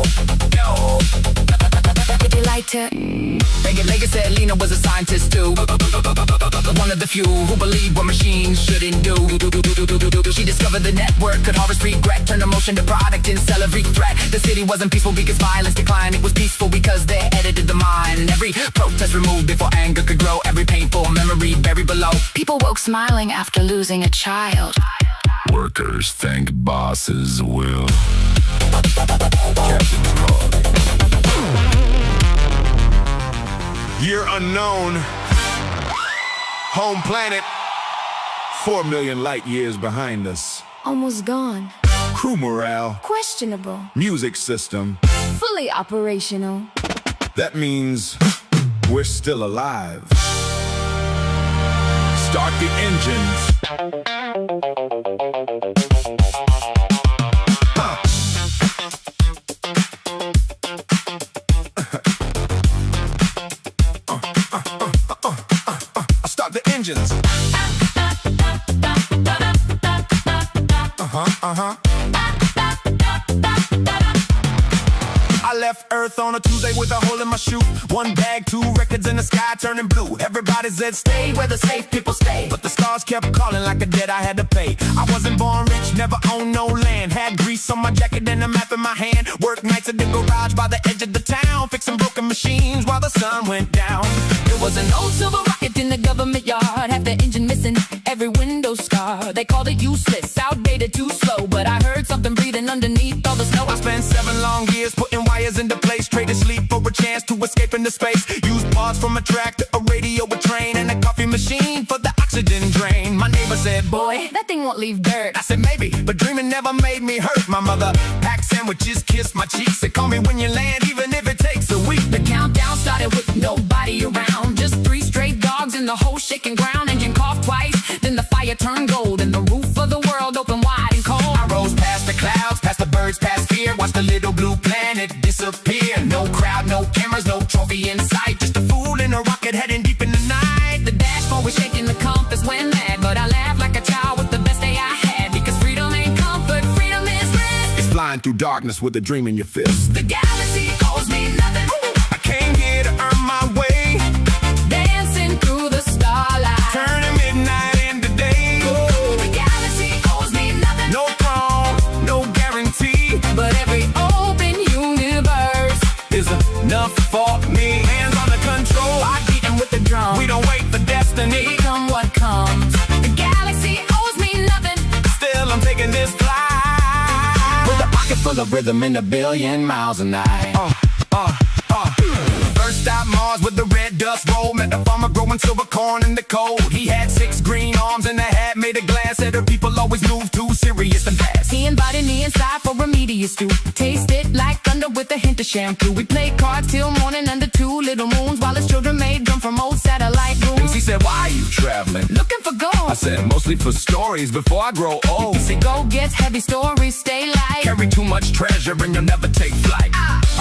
no. Would you like to? Vega said Lena was a scientist too. One of the few who believed what machines shouldn't do. She discovered the network could harvest regret, turn emotion to product and sell every threat. The city wasn't peaceful because violence declined. It was peaceful because they edited the mind. And every protest removed before anger could grow. Every painful memory buried below. People woke smiling after losing a child. Workers thank bosses will. Captain Frog. Year unknown. Home planet. 4 million light years behind us. Almost gone. Crew morale. Questionable. Music system. Fully operational. That means we're still alive. Start the engines. engines. I left Earth on a Tuesday with a hole in my shoe. One bag, 2 records in the sky turning blue. Everybody said stay where the safe people stay, but the stars kept calling like a debt I had to pay. I wasn't born rich, never owned no land. Had grease on my jacket and a map in my hand. Worked nights at the garage by the edge of the town, fixing broken machines while the sun went down. It was an old silver rocket in the government yard. Half the engine missing, every window scar. They called it useless, outdated, too slow. But I heard something breathing underneath all the snow. I spent 7 long years putting wires into place, traded sleep for a chance to escape into space. Used parts from a tractor, a radio, a train, and a coffee machine for the oxygen drain. My neighbor said, Boy, that thing won't leave dirt. I said maybe, but dreaming never made me hurt. My mother packed sandwiches, kissed my cheeks, said call me when you land, even if it takes a week. The countdown started with nobody around. Just 3 straight dogs in the whole shaking ground. Engine coughed twice, then the fire turned gold, and the roof of the world opened wide and cold. I rose past the clouds, past the birds, past fear, watched the little blue planet disappear. No crowd, no cameras, no trophy in sight, just a fool in a rocket heading deep in the night. The dashboard was shaking, the compass went mad, but I laughed like a child with the best day I had. Because freedom ain't comfort, freedom is rest. It's flying through darkness with a dream in your fist. The galaxy owes me nothing. I came here to earn my way, Dancing through the starlight. turning midnight into day. The galaxy owes me nothing. No throne, no guarantee, But every open universe is enough for me. Hands on the control, are beating with the drum. we don't wait for destiny. Come what comes. The galaxy owes me nothing. Still I'm taking this flight with a pocket full of rhythm and 1,000,000,000 miles a night. First stop Mars with the red dust roll. Met a farmer growing silver corn in the cold. He had 6 green arms and a hat made of glass. Said her people always move too serious and fast. He invited me inside for a meteor stew. Taste it like thunder with a hint of shampoo. We played cards till morning under 2 little moons, while his children made drum from old satellite rooms. He said, why are you traveling? Looking for gold. I said, mostly for stories before I grow old. He said, go get heavy stories, stay light. Carry too much treasure and you'll never take flight.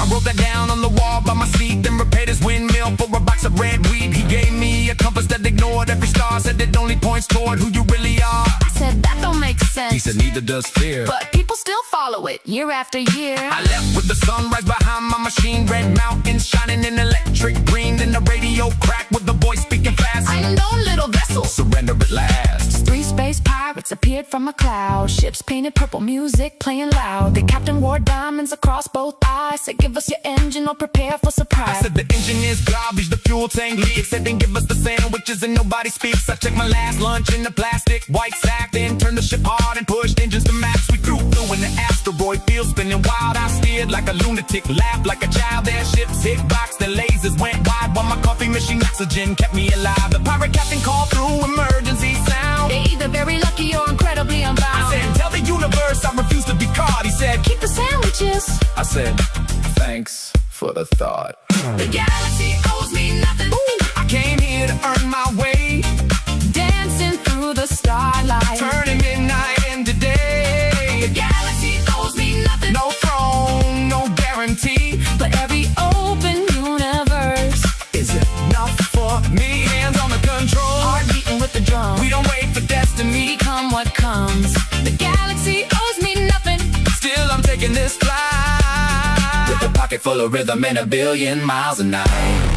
I wrote that down on the wall by my seat, then repaired his windmill for a box of red weed. He gave me a compass that ignored every star, said it only points toward who you really are. I said, that don't make sense. He said, neither does fear. But people still follow it year after year. I left with the sunrise behind my machine, red mountains shining in electric green, then the radio cracked with the voice speaking fast. I know, little vessel. Surrender at last. 3 space pirates appeared from a cloud. Ships painted purple, music playing loud. The captain wore diamonds across both eyes. Said, give us your engine or prepare for I surprise. said the engine is garbage, the fuel tank leaks. Said then give us the sandwiches and nobody speaks. I checked my last lunch in the plastic white sack, then turned the ship hard and pushed engines to max. We threw in the asteroid field, spinning wild. I steered like a lunatic, laughed like a child. Their ships hit rocks, their lasers went wide, while my coffee machine oxygen kept me alive. The pirate captain called through emergency sound. They're either very lucky or incredibly unbound. I said, tell the universe I refuse to be caught. He said, keep the sandwiches. I said, thanks for the thought. The galaxy owes me nothing. I came here to earn my way, Dancing through the starlight. turning midnight into day. The galaxy owes me nothing. No throne, no guarantee, But every open universe is enough for me. Hands on the control, are beating with the drum. we don't wait for destiny. Come what comes. The galaxy owes me nothing. Still I'm taking this flight with a pocket full of rhythm and 1,000,000,000 miles a night.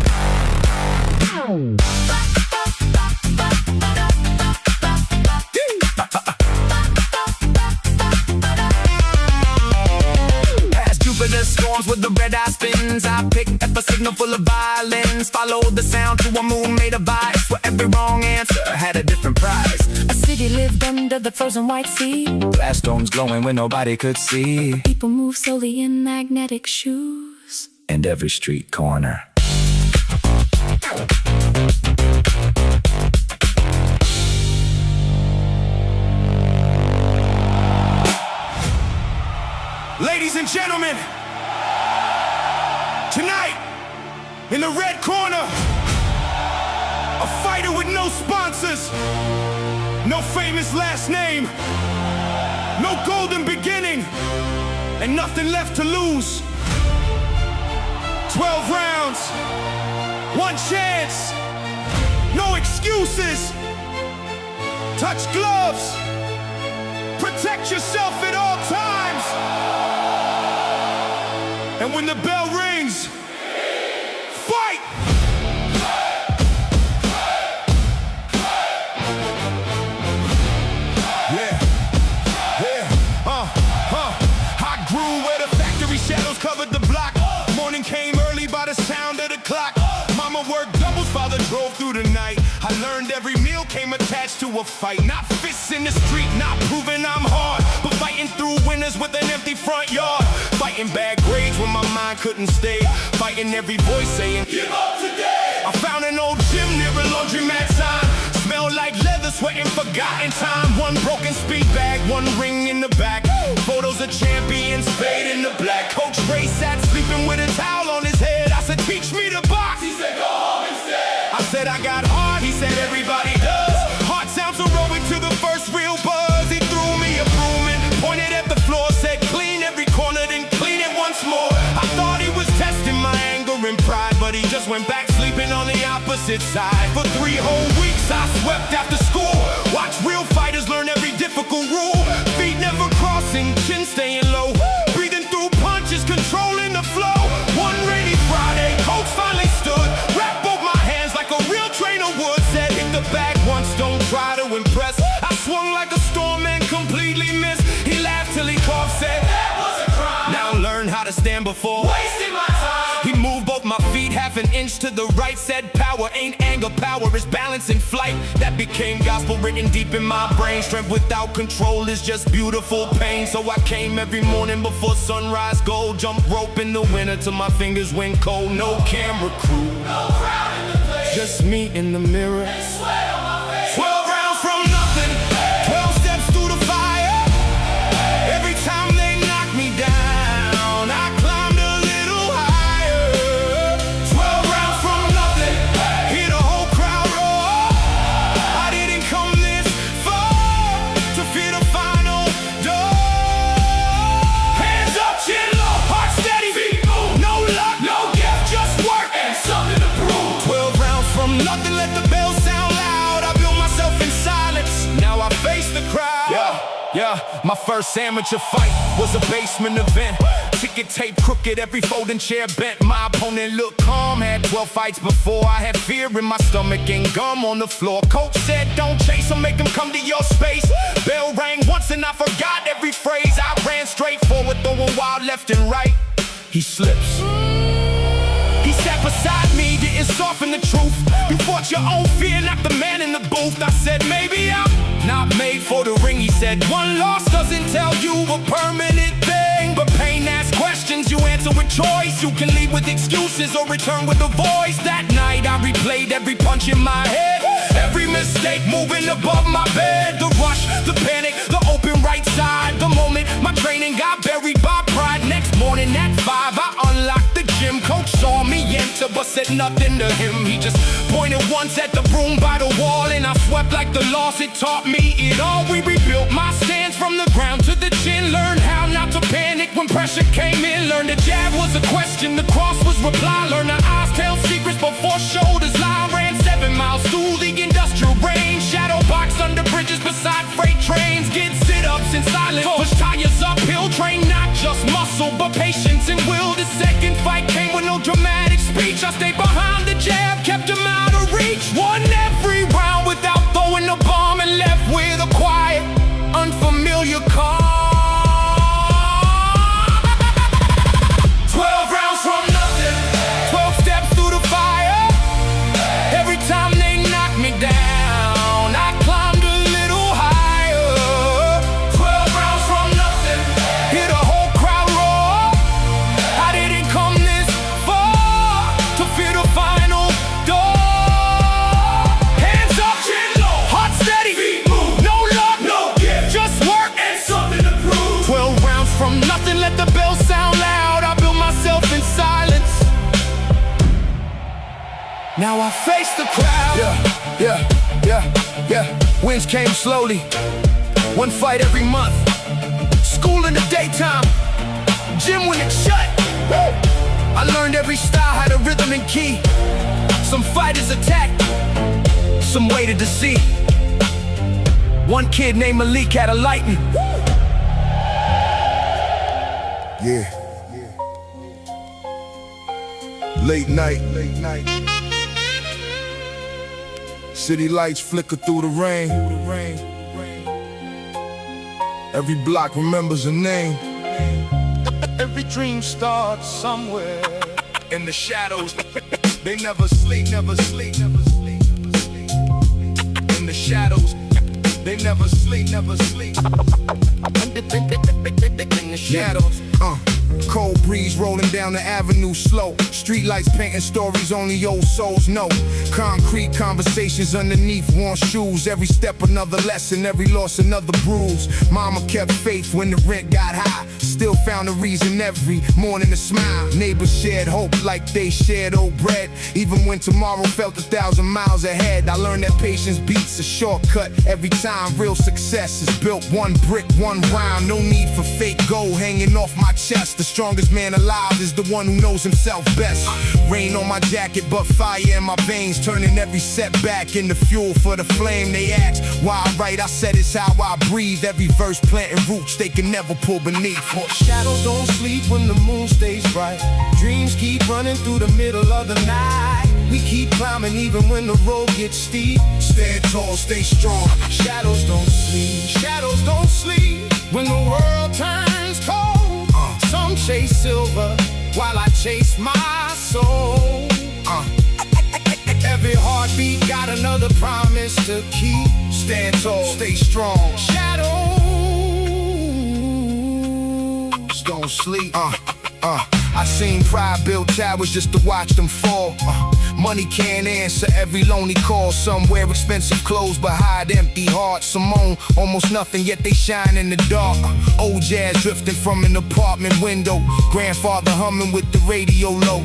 Past Jupiter storms with the red-eye spins, I picked up a signal full of violins. Followed the sound to a moon made of ice, where every wrong answer had a different price. A city lived under the frozen white sea. Glass domes glowing when nobody could see, People move slowly in magnetic shoes. and every street corner. Ladies and gentlemen, tonight, in the red corner, a fighter with no sponsors, no famous last name, no golden beginning, and nothing left to lose. 12 rounds, one chance, no excuses. touch gloves, protect yourself at all times. And when the bell rings, fight! I grew where the factory shadows covered the block. Morning came early by the sound of the clock. Mama worked doubles, father drove through the night. I learned every meal came attached to a fight. Not fists in the street, not proving I'm hard, but fighting through winters with an empty front yard. Fighting bad grades when my mind couldn't stay. Fighting every voice saying, give up today. I found an old gym near a laundromat sign. Smelled like leather, sweating forgotten time. One broken speed bag, one ring in the back. Photos of champions, fade in the black. Coach Ray sat sleeping with a towel on his head. I said, teach me to box. He said, go home instead. I said, I got heart. He said, everybody does. Heart sounds heroic to the first real buzz. He threw me a broom and pointed at the floor. Said, clean every corner, then clean it once more. I thought he was testing my anger and pride, but he just went back sleeping on the opposite side. For 3 whole weeks I swept after school. Watched real fighters learn every difficult rule. Feet never crossing, chin staying low. Breathing through punches, controlling the flow. One rainy Friday, coach finally stood. Wrapped both my hands like a real trainer would. Said, hit the bag once, don't try to impress. I swung like a storm and completely missed. He laughed till he coughed, said, that was a crime. Now learn how to stand before wasting my time. He moved both my feet half an inch to the right. Said, power ain't anger, power is balance in flight. That became gospel written deep in my brain. Strength without control is just beautiful pain. So I came every morning before sunrise, go jump rope in the winter till my fingers went cold. No camera crew, no crowd in the place, just me in the mirror and sweat on my face. 12 rounds from nothing, 12 steps through the fire. Every time they knock me down, I climbed a little higher. 12 rounds from nothing, hear the whole crowd roar. I didn't come this far to fear the final door. Hands up, chin low, heart steady, feet move. No luck, no gift, just work and something to prove. 12 rounds from nothing, let the bell sound loud. I built myself in silence, now I face the crowd. Yeah, my first amateur fight was a basement event. Ticket tape crooked, every folding chair bent. My opponent looked calm, had 12 fights before. I had fear in my stomach and gum on the floor. Coach said, don't chase him, make him come to your space. Bell rang once and I forgot every phrase. I ran straight forward, throwing wild left and right. He slips. He sat beside me, didn't soften the truth. You fought your own fear, not the man in the booth. I said, maybe I'm not made for the ring. He said, one loss doesn't tell you a permanent thing. But pain asks questions, you answer with choice. You can leave with excuses or return with a voice. That night I replayed every punch in my head, every mistake moving above my bed. The rush, the panic, the open right side. The moment my training got buried by pride. Next morning at 5 I unlocked the gym. Coach saw me enter but said nothing to him. He just pointed once at the broom by the wall, and I swept like the loss. It taught me it all. We rebuilt my stance from the ground to the chin. Learned how not to panic when pressure came in. Learned the jab was a question, the cross was reply. Learned the eyes tell secrets before shoulders lie. Ran 7 miles through the industrial rain. Shadow boxed under bridges beside freight trains. Get sit-ups in silence, push tires uphill. Train not just muscle but patience and will. The second fight came with no dramatic speech. I stayed behind the jab, kept him out of reach. Won every round without throwing a bomb, and left with a quiet, unfamiliar calm. 12 rounds from nothing, 12 steps through the fire. Every time they knocked me down, I climbed a little higher. 12 rounds from nothing, hear the whole crowd roar. I didn't come this far to fear the final door. Hands up, chin low, heart steady, feet move. No luck, no gift, just work and something to prove. 12 rounds from nothing, let the bell sound loud. I built myself in silence, now I face the crowd. Yeah. Wins came slowly, one fight every month. School in the daytime, gym when it's shut. I learned every style had a rhythm and key. Some fighters attack, some waited to see. One kid named Malik had a lightning. Yeah. Late night. City lights flicker through the rain. Every block remembers a name. Every dream starts somewhere in the shadows. They never sleep, never sleep, never sleep, never sleep. In the shadows, they never sleep, never sleep. In the shadows, cold breeze rolling down the avenue slow. Streetlights painting stories only old souls know. Concrete conversations underneath worn shoes. Every step another lesson, every loss another bruise. Mama kept faith when the rent got high. Still found a reason every morning to smile. Neighbors shared hope like they shared old bread. Even when tomorrow felt 1,000 miles ahead. I learned that patience beats a shortcut every time. Real success is built one brick, one rhyme. No need for fake gold hanging off my chest. The strongest man alive is the one who knows himself best. Rain on my jacket, but fire in my veins, turning every setback into fuel for the flame. They ask why I write, I said it's how I breathe. Every verse planting roots they can never pull beneath. Shadows don't sleep when the moon stays bright. Dreams keep running through the middle of the night. We keep climbing even when the road gets steep. Stand tall, stay strong. Shadows don't sleep. Shadows don't sleep when the world turns cold. Some chase silver while I chase my soul. Every heartbeat got another promise to keep. Stand tall, stay strong. Shadows don't sleep. I seen pride build towers just to watch them fall. Money can't answer every lonely call. Some wear expensive clothes but hide empty hearts. Some own almost nothing yet they shine in the dark. Old jazz drifting from an apartment window. Grandfather humming with the radio low.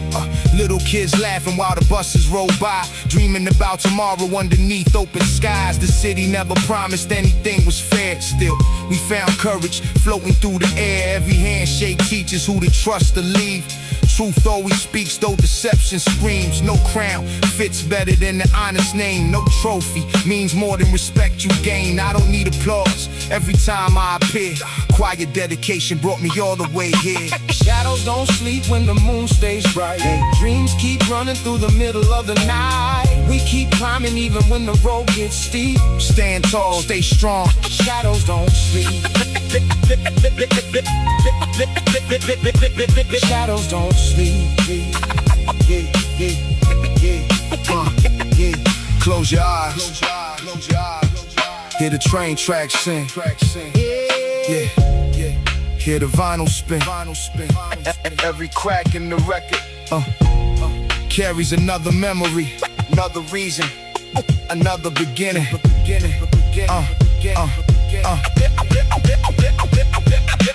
Little kids laughing while the buses roll by. Dreaming about tomorrow underneath open skies. The city never promised anything was fair. Still, we found courage floating through the air. Every handshake teaches who to trust to leave. Truth always speaks, though deception screams. No crown fits better than the honest name. No trophy means more than respect you gain. I don't need applause every time I appear. Quiet dedication brought me all the way here. Shadows don't sleep when the moon stays bright. Dreams keep running through the middle of the night. We keep climbing even when the road gets steep. Stand tall, stay strong. Shadows don't sleep. Shadows don't sleep. Close your eyes. Hear the train tracks sing. Yeah. Hear the vinyl spin. Every crack in the record carries another memory, another reason, another beginning.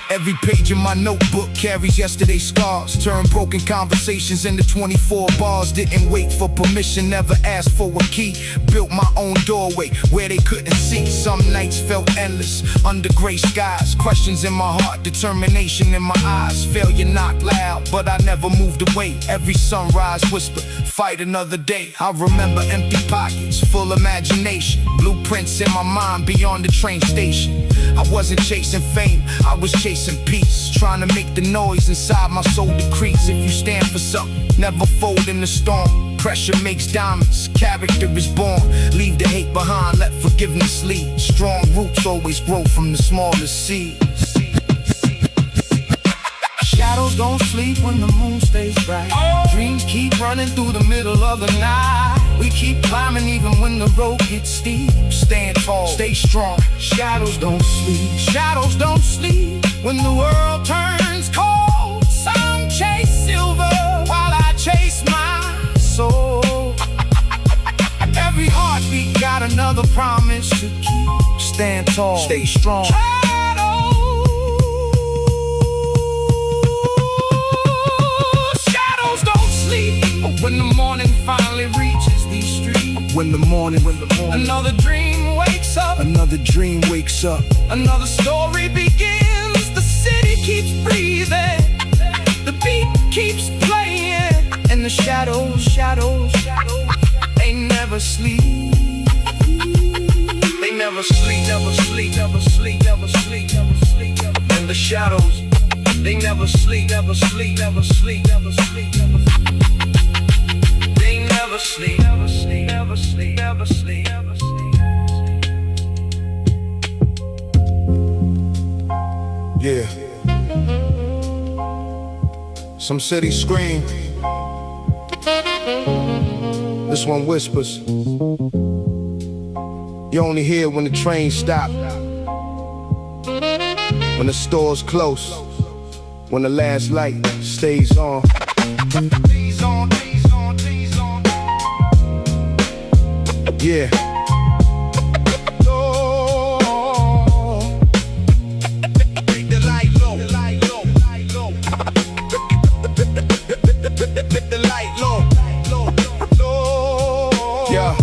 Every page in my notebook carries yesterday's scars. Turned broken conversations into 24 bars. Didn't wait for permission, never asked for a key. Built my own doorway where they couldn't see. Some nights felt endless under gray skies. Questions in my heart, determination in my eyes. Failure knocked loud, but I never moved away. Every sunrise whispered, fight another day. I remember empty pockets, full imagination. Blueprints in my mind beyond the train station. I wasn't chasing fame, I was chasing peace. Trying to make the noise inside my soul decrease. If you stand for something, never fold in the storm. Pressure makes diamonds, character is born. Leave the hate behind, let forgiveness lead. Strong roots always grow from the smallest seed. Shadows don't sleep when the moon stays bright. Dreams keep running through the middle of the night. We keep climbing even when the road gets steep. Stand tall, stay strong. Shadows don't sleep. Shadows don't sleep when the world turns cold. Some chase silver while I chase my soul. Every heartbeat got another promise to keep. Stand tall, stay strong. Shadows don't sleep when the morning finally reaches these streets. When the morning, another dream wakes up. Another dream wakes up. Another story begins. The city keeps breathing. The beat keeps playing. And the shadows, they never sleep. They never never sleep, never sleep, never sleep, never sleep, never sleep. In the shadows, they never sleep, never sleep, never sleep, never sleep, never sleep. They never sleep, never sleep, never sleep, never sleep, never sleep. Yeah. Some cities scream. This one whispers. You only hear when the train stop, when the store's close, when the last light stays on. Yeah. The light low, the light low, light low. The light low, low. Yeah.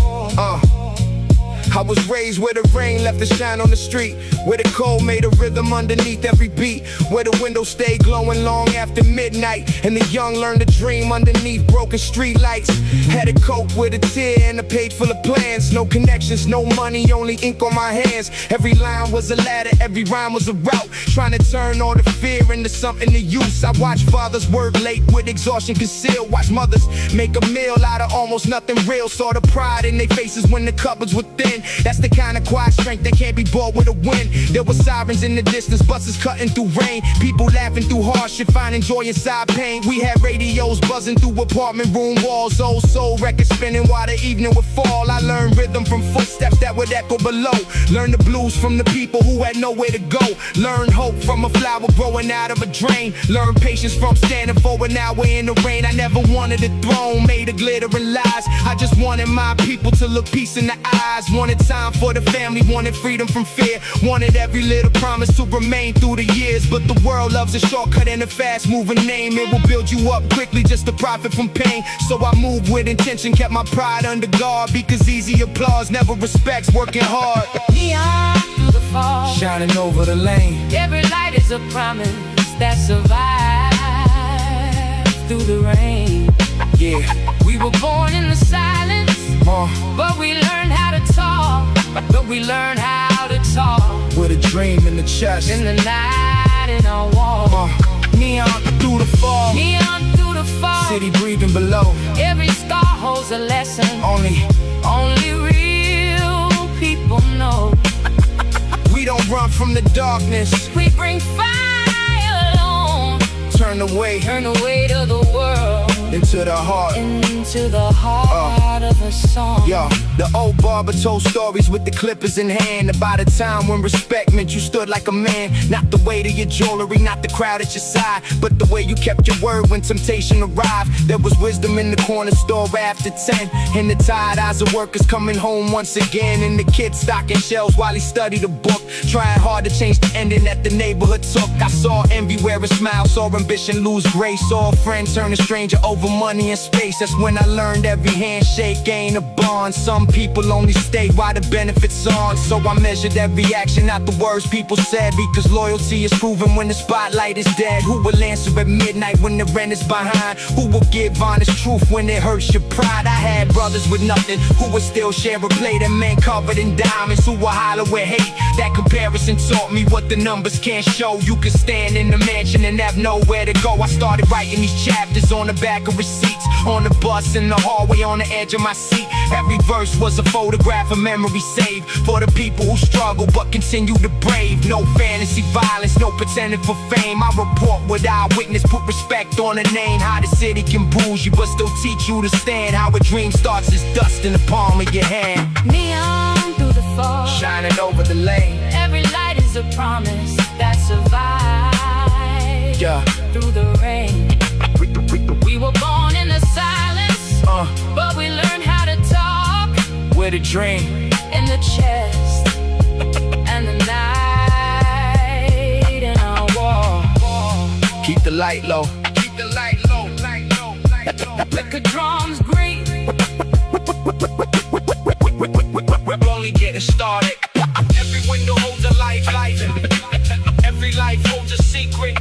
I was raised where the rain left a shine on the street, where the cold made a rhythm underneath every beat, where the windows stayed glowing long after midnight, and the young learned to dream underneath broken street lights. Had to cope with a tear and a page full of plans. No connections, no money, only ink on my hands. Every line was a ladder, every rhyme was a route, trying to turn all the fear into something to use. I watched fathers work late with exhaustion concealed, watched mothers make a meal out of almost nothing real. Saw the pride in their faces when the cupboards were thin. That's the kind of quiet strength that can't be bought with a win. There were sirens in the distance, buses cutting through rain, people laughing through hardship, finding joy inside pain. We had radios buzzing through apartment room walls, old soul records spinning while the evening would fall. I learned rhythm from footsteps that would echo below, learned the blues from the people who had nowhere to go, learned hope from a flower growing out of a drain, learned patience from standing for an hour in the rain. I never wanted a throne made of glitter and lies, I just wanted my people to look peace in the eyes. Wanted time for the family, wanted freedom from fear, wanted every little promise to remain through the years. But the world loves a shortcut and a fast moving name. It will build you up quickly just to profit from pain. So I moved with intention, kept my pride under guard, because easy applause never respects working hard. Neon through the fall, Shining over the lane, every light is a promise that survives through the rain. yeah. We were born in the silence, but we learned how to talk. But we learned how to talk With a dream in the chest, in the night in our wall. neon through the fall, Neon through the fall, city breathing below. every scar holds a lesson. Only real people know. we don't run from the darkness, We bring fire alone, turn away turn the weight of the world into the heart. into the heart of a song. Yo, the old barber told stories with the clippers in hand about a time when respect meant you stood like a man. Not the weight of your jewelry, not the crowd at your side, but the way you kept your word when temptation arrived. There was wisdom in the corner store after 10, and the tired eyes of workers coming home once again, and the kid stocking shelves while he studied a book, trying hard to change the ending that the neighborhood took. I saw envy wear a smile, saw ambition lose grace, saw a friend turn a stranger over money and space. That's when I learned every handshake ain't a bond. Some people only stay while the benefits on. So I measured every action, not the words people said, because loyalty is proven when the spotlight is dead. Who will answer at midnight when the rent is behind? Who will give honest truth when it hurts your pride? I had brothers with nothing who would still share a plate, and men covered in diamonds who will holler with hate. That comparison taught me what the numbers can't show. You can stand in the mansion and have nowhere to go. I started writing these chapters on the back of receipts, on the bus, in the hallway, on the edge of my seat. Every verse was a photograph, a memory saved for the people who struggle but continue to brave. No fantasy violence, no pretending for fame. I report what I witness, put respect on a name. How the city can bruise you but still teach you to stand. How a dream starts as dust in the palm of your hand. Neon through the fall, Shining over the lane, every light is a promise that survives yeah. through the rain. We were born in the silence, but we learned how to talk With a dream in the chest and the night in our wall. keep the light low, keep the light low, light low, light low. Let the drums breathe. We're only getting started. Every window holds a life. Every life holds a secret.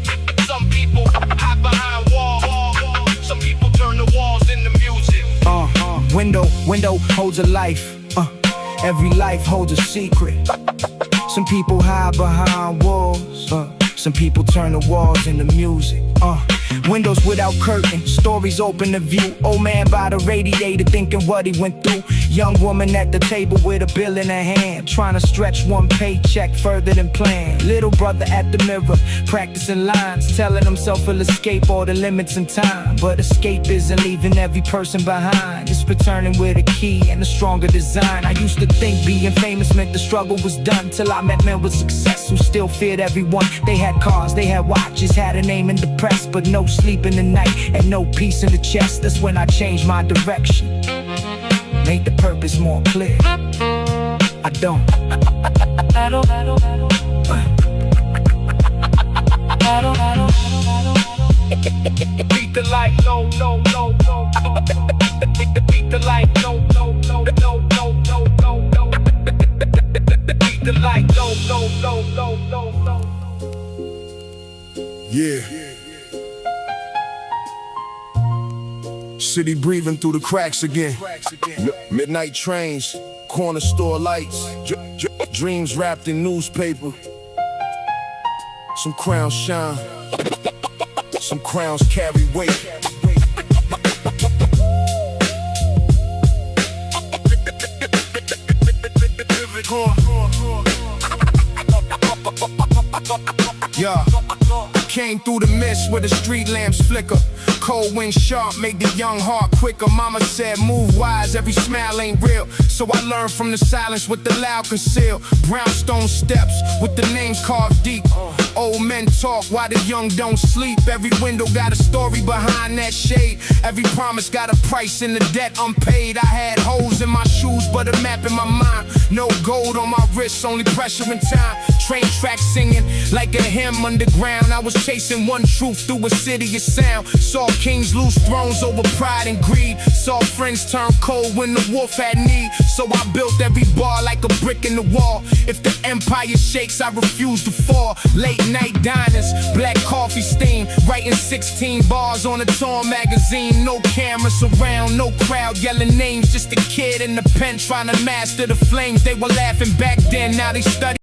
Some people hide behind walls. Some people turn the walls into music. Window holds a life. Every life holds a secret. Some people hide behind walls. Some people turn the walls into music. Windows without curtains, stories open to view. Old man by the radiator thinking what he went through. Young woman at the table with a bill in her hand, trying to stretch one paycheck further than planned. Little brother at the mirror, practicing lines, telling himself he'll escape all the limits in time. But escape isn't leaving every person behind. It's returning with a key and a stronger design. I used to think being famous meant the struggle was done, till I met men with success who still feared everyone. They had cars, they had watches, had a name in the press, but no sleep in the night and no peace in the chest. That's when I changed my direction, made the purpose more clear. I don't beat the light, no, no, no, no. Beat the light, no, no, no, no, no, no, no, no. Beat the light, no, no, no, no, no, no. Yeah. City breathing through the cracks again. Midnight trains, corner store lights, dreams wrapped in newspaper. Some crowns shine, some crowns carry weight. Yeah, came through the mist where the street lamps flicker. Cold wind sharp, make the young heart quicker. Mama said move wise, every smile ain't real. So I learned from the silence with the loud conceal. Brownstone steps with the names carved deep. Old men talk while the young don't sleep. Every window got a story behind that shade. Every promise got a price in the debt unpaid. I had holes in my shoes but a map in my mind. No gold on my wrists, only pressure and time. Train tracks singing like a hymn underground. I was chasing one truth through a city of sound. Saw kings lose thrones over pride and greed. Saw friends turn cold when the wolf had need. So I built every bar like a brick in the wall. If the empire shakes, I refuse to fall. Late night diners, black coffee steam, writing 16 bars on a torn magazine. No cameras around, no crowd yelling names. Just a kid in the pen trying to master the flames. They were laughing back then, now they study